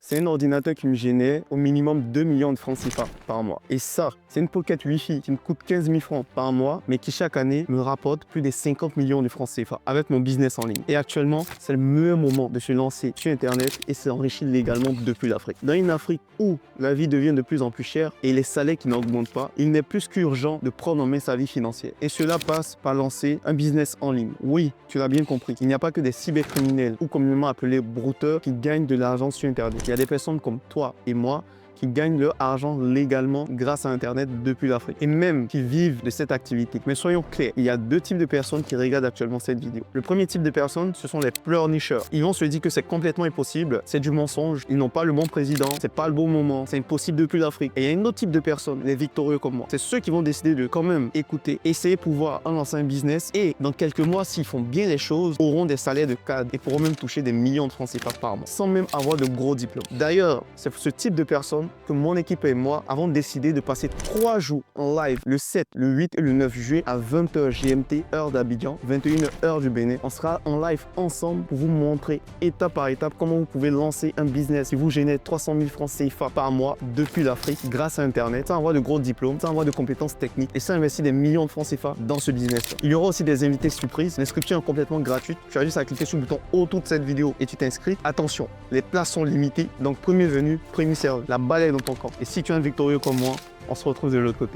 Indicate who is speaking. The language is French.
Speaker 1: c'est un ordinateur qui me génère au minimum 2 millions de francs CFA par mois. Et ça, c'est une pocket Wi-Fi qui me coûte 15 000 francs par mois, mais qui chaque année me rapporte plus de 50 millions de francs CFA avec mon business en ligne. Et actuellement, c'est le meilleur moment de se lancer sur Internet et s'enrichir légalement depuis l'Afrique. Dans une Afrique où la vie devient de plus en plus chère et les salaires qui n'augmentent pas, il n'est plus qu'urgent de prendre en main sa vie financière. Et cela passe par lancer un business en ligne. Oui, tu l'as bien compris. Il n'y a pas que des cybercriminels ou communément appelés brouteurs qui gagnent de l'argent sur Internet. Il y a des personnes comme toi et moi qui gagnent leur argent légalement grâce à Internet depuis l'Afrique et même qui vivent de cette activité. Mais soyons clairs, il y a deux types de personnes qui regardent actuellement cette vidéo. Le premier type de personnes, ce sont les pleurnicheurs. Ils vont se dire que c'est complètement impossible, c'est du mensonge, ils n'ont pas le bon président, c'est pas le bon moment, c'est impossible depuis l'Afrique. Et il y a un autre type de personnes, les victorieux comme moi. C'est ceux qui vont décider de quand même écouter, essayer de pouvoir en lancer un business et dans quelques mois, s'ils font bien les choses, auront des salaires de cadre et pourront même toucher des millions de francs CFA par mois sans même avoir de gros diplômes. D'ailleurs, c'est ce type de personnes que mon équipe et moi avons décidé de passer 3 jours en live le 7, le 8 et le 9 juillet à 20h GMT, heure d'Abidjan, 21h heure du Bénin. On sera en live ensemble pour vous montrer étape par étape comment vous pouvez lancer un business qui vous génère 300 000 francs CFA par mois depuis l'Afrique grâce à Internet, sans avoir de gros diplômes, sans avoir de compétences techniques et sans investir des millions de francs CFA dans ce business. Il y aura aussi des invités surprises. L'inscription est complètement gratuite. Tu as juste à cliquer sur le bouton autour de cette vidéo et tu t'inscris. Attention, les places sont limitées, donc premier venu, premier servi. La balle est dans ton camp. Et si tu es un victorieux comme moi, on se retrouve de l'autre côté.